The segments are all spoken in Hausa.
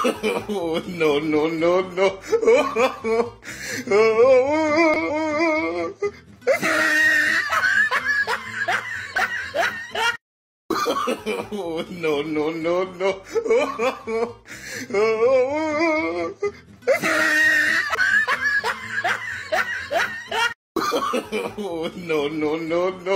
Oh, no, no, no, no. Oh, no, no, no, no. Oh, no, no, no, no.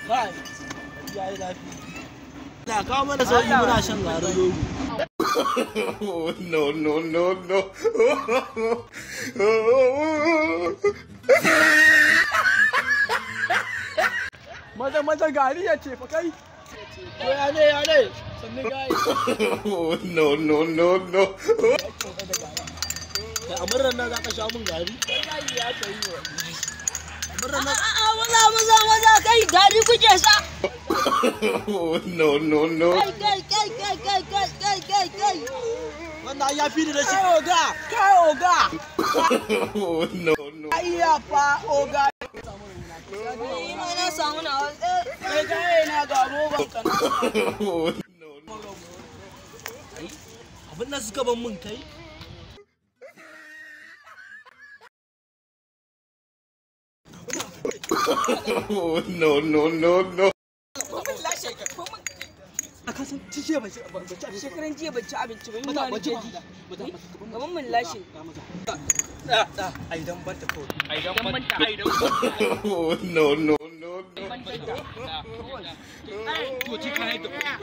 Kai, ya yi lafi. Da kawo mana sauki muna shan garin rogo. Oh, no, no, no, no. Maza gari ya ce fa kai. To ya ne. Sannan gari. Oh, no, no, no, no. Da amuran nan za ka sha mun gari? Wallahi ya ce yi wa. Maza kai gari kuke sa. Oh, no, no, no. Kai. Wannan ya fi da shi. Kai oga. Oh, no, no. Ai ya fa oga. Ina na samu na wasu. Kai na ga roban ka. Oh, no, no. Abin nan suka ban mun kai. Oh, no, no, no, no. Akasan tishe ba ci abinci. Shekaran jiya ban ci abinci ba. Ina da jeji. Gaban mun lashe. Ai dan banta ko. Oh, no, no, no, no. To ji kai da kuɗi.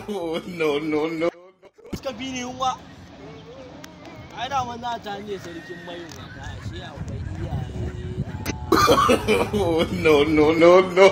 Oh, no, no, no. Suka bi ni yunwa. Ai da wannan ta ne sarkin mai wata shi akwai iyaye. Oh, no, no, no, no.